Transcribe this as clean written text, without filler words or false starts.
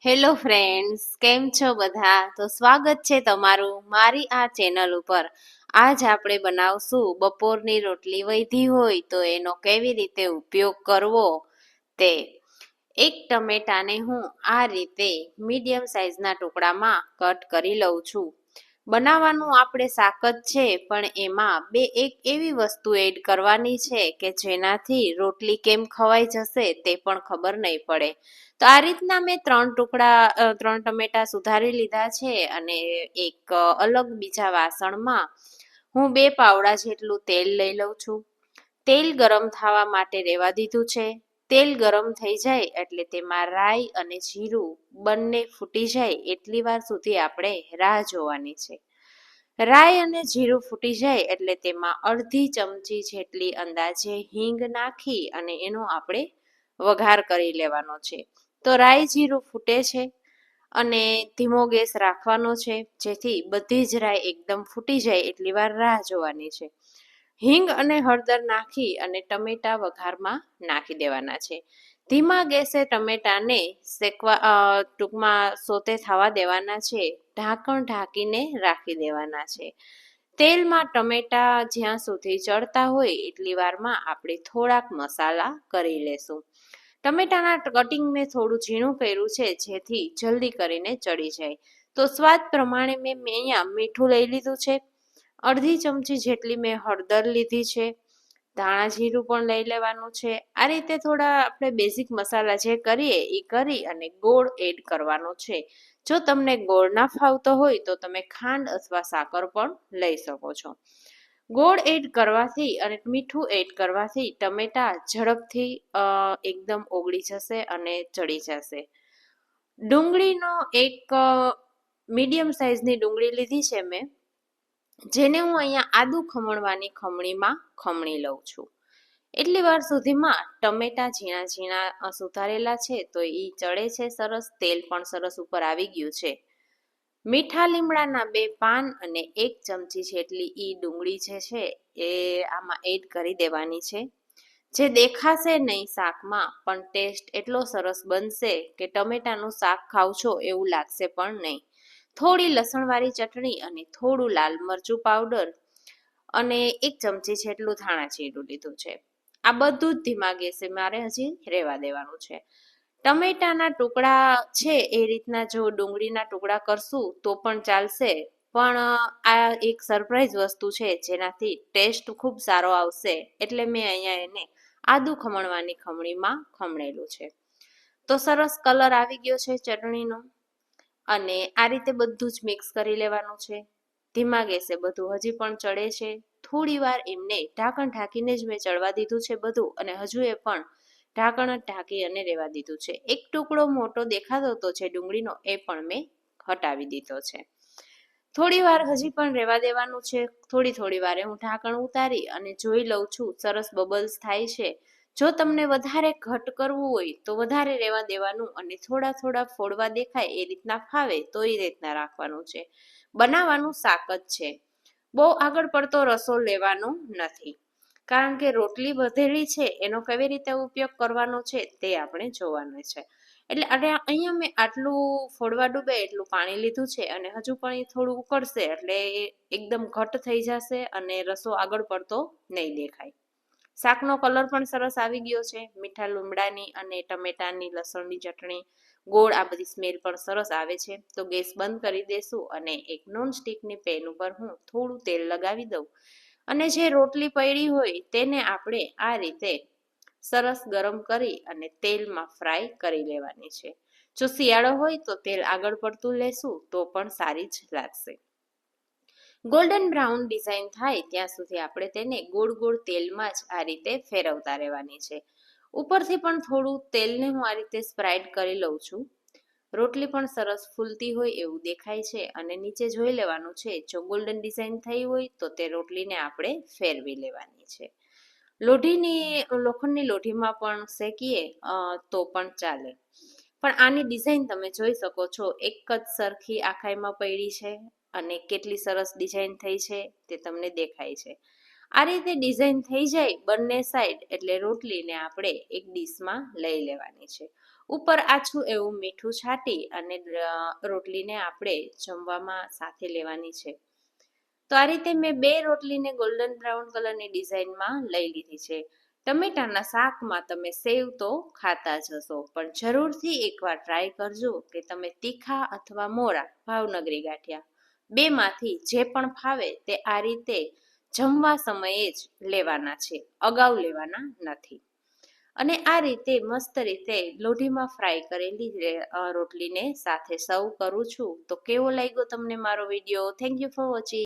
Hello friends, કેમ છો બધા? તો સ્વાગત છે તમારું મારી આ ચેનલ ઉપર. આજ આપણે બનાવશું બપોરની રોટલી વધી હોય તો એનો કેવી રીતે ઉપયોગ કરવો તે. એક ટમેટાને હું આ રીતે મીડિયમ સાઇઝના ટુકડામાં કટ કરી લઉં છું. બનાવવાનું આપણે શાક જ છે, પણ એમાં એક એવી વસ્તુ એડ કરવાની છે કે જેનાથી રોટલી કેમ ખવાઈ જશે તે પણ ખબર નહીં પડે. તો આ રીતના મેં ત્રણ ટમેટા સુધારી લીધા છે અને એક અલગ બીજા વાસણમાં હું 2 પાવડા જેટલું તેલ લઈ લઉં છું. તેલ ગરમ થવા માટે રહેવા દીધું છે. તેલ ગરમ થઈ જાય એટલે તેમાં રાઈ અને જીરું બંને ફૂટી જાય એટલી વાર સુધી આપણે રાહ જોવાની છે. રાઈ અને જીરું ફૂટી જાય એટલે તેમાં અડધી ચમચી જેટલી અંદાજે હિંગ નાખી અને એનો આપણે વઘાર કરી લેવાનો છે. તો રાઈ જીરું ફૂટે છે અને ધીમો ગેસ રાખવાનો છે, જેથી બધી જ રાઈ એકદમ ફૂટી જાય એટલી વાર રાહ જોવાની છે. હિંગ અને હળદર નાખી અને ટમેટા વઘારમાં નાખી દેવાના છે. ધીમા ગેસે ટમેટાને ટૂંકમાં સોતે થવા દેવાના છે. ઢાંકણ ઢાંકીને રાખી દેવાના છે. તેલમાં ટમેટા જ્યાં સુધી ચડતા હોય એટલી વારમાં આપણે થોડાક મસાલા કરી લેશું. ટમેટાના કટિંગ મેં થોડું ઝીણું કર્યું છે, જેથી જલ્દી કરીને ચડી જાય. તો સ્વાદ પ્રમાણે મેં અહીંયા મીઠું લઈ લીધું છે. અડધી ચમચી જેટલી મેં હળદર લીધી છે. ધાણા જીરું પણ લઈ લેવાનું છે. આ રીતે થોડા આપણે બેઝિક મસાલા જે કરીએ એ કરી અને ગોળ એડ કરવાનો છે. જો તમને ગોળ ના ફાવતો હોય તો તમે ખાંડ અથવા સાકર પણ લઈ શકો છો. ગોળ એડ કરવાથી અને મીઠું એડ કરવાથી ટમેટા ઝડપથી એકદમ ઓગળી જશે અને ચડી જશે. ડુંગળીનો એક મીડિયમ સાઇઝની ડુંગળી લીધી છે મેં, જેને હું અહીંયા આદુ ખમણવાની ખમણીમાં ખમણી લઉં છું. એટલી વાર સુધીમાં ટમેટા ઝીણા ઝીણા સુધારેલા છે તો એ ચડે છે સરસ. તેલ પણ સરસ ઉપર આવી ગયું છે. મીઠા લીમડાના 2 પાન અને 1 ચમચી જેટલી ઈ ડુંગળી જે છે એ આમાં એડ કરી દેવાની છે. જે દેખાશે નહીં શાકમાં, પણ ટેસ્ટ એટલો સરસ બનશે કે ટમેટાનું શાક ખાવ છો એવું લાગશે પણ નહીં. થોડી લસણવાળી ચટણી અને થોડું લાલ મરચું પાવડર અને 1 ચમચી જેટલું ધાણા જીરું લીધું છે. આ બધું જ ધીમા ગેસે મારે હજી રહેવા દેવાનું છે. ટમેટાના ટુકડા છે એ રીતના જો ડુંગળીના ટુકડા કરશું તો પણ ચાલશે, પણ આ એક સરપ્રાઈઝ વસ્તુ છે જેનાથી ટેસ્ટ ખૂબ સારો આવશે, એટલે મેં અહીંયા એને આદુ ખમણવાની ખમણીમાં ખમણેલું છે. તો સરસ કલર આવી ગયો છે ચટણીનો અને આ રીતે બધું જ મિક્સ કરી લેવાનું છે. ધીમા ગેસે બધું હજી પણ ચડે છે. થોડી વાર એમને ઢાંકણ ઢાંકીને જ મેં ચડવા દીધું છે બધું, અને હજુ એ પણ ઢાંકણ જ ઢાંકી અને રહેવા દીધું છે. એક ટુકડો મોટો દેખાતો હતો છે ડુંગળીનો, એ પણ મેં હટાવી દીધો છે. થોડી વાર હજી પણ રહેવા દેવાનું છે. થોડી વારે હું ઢાંકણ ઉતારી અને જોઈ લઉં છું સરસ બબલ્સ થાય છે. જો તમને વધારે ઘટ કરવું હોય તો વધારે રહેવા દેવાનું અને થોડા ફોડવા દેખાય એ રીતના ફાવે તો એ રીતના રાખવાનું છે. બનાવવાનું શાક જ છે, બહુ આગળ પડતો રસો લેવાનો નથી, કારણ કે રોટલી વધેલી છે એનો કેવી રીતે ઉપયોગ કરવાનો છે તે આપણે જોવાનું છે. એટલે અહીંયા મેં આટલું ફોડવા ડૂબે એટલું પાણી લીધું છે અને હજુ પણ એ થોડું ઉકળશે એટલે એકદમ ઘટ થઈ જશે અને રસો આગળ પડતો નહીં દેખાય. શાકનો કલર પણ સરસ આવી ગયો છે. મીઠા લીમડાની અને ટમેટાની લસણની ચટણી, ગોળ, આ બધી સ્મેલ પણ સરસ આવે છે. તો ગેસ બંધ કરી દેશું અને એક નોનસ્ટિકની પેન ઉપર હું થોડું તેલ લગાવી દઉં અને જે રોટલી પડી હોય તેને આપણે આ રીતે સરસ ગરમ કરી અને તેલમાં ફ્રાય કરી લેવાની છે. જો શિયાળો હોય તો તેલ આગળ પડતું લેશું તો પણ સારી જ લાગશે. ગોલ્ડન બ્રાઉન ડિઝાઇન થાય ત્યાં સુધી આપણે તેને ગોળ ગોળ તેલમાં જ આ રીતે ફેરવતા રહેવાની છે. ઉપરથી પણ થોડું તેલને હું આ રીતે સ્પ્રાઇડ કરી લઉં છું. રોટલી પણ સરસ ફૂલતી હોય એવું દેખાય છે અને નીચે જોઈ લેવાનું છે. જો ગોલ્ડન ડિઝાઇન થઈ હોય તો તે રોટલીને આપણે ફેરવી લેવાની છે. લોખંડની લોઢીમાં પણ શેકીએ તો પણ ચાલે, પણ આની ડિઝાઇન તમે જોઈ શકો છો, એક જ સરખી આખાઈમાં પડી છે અને કેટલી સરસ ડિઝાઇન થઈ છે તે તમને દેખાય છે. આ રીતે ડિઝાઇન થઈ જાય બંને સાઈડ એટલે રોટલીને આપણે એક ડીશમાં લઈ લેવાની છે. ઉપર આછું એવું મીઠું છાંટી અને રોટલીને આપણે જમવામાં સાથે લેવાની છે. તો આ રીતે મેં 2 રોટલીને ગોલ્ડન બ્રાઉન કલરની ડિઝાઇનમાં લઈ લીધી છે. ટમેટાના શાકમાં તમે સેવ તો ખાતા જ હશો, પણ જરૂરથી એકવાર ટ્રાય કરજો કે તમે તીખા અથવા મોળા ભાવનગરી ગાંઠિયા બેમાંથી જે પણ ફાવે તે આ રીતે જમવા સમયે જ લેવાના છે, અગાઉ લેવાના નથી. અને આ રીતે મસ્ત રીતે લોઢીમાં ફ્રાય કરેલી રોટલીને સાથે સર્વ કરું છું. તો કેવો લાગ્યો તમને મારો video? Thank you for watching.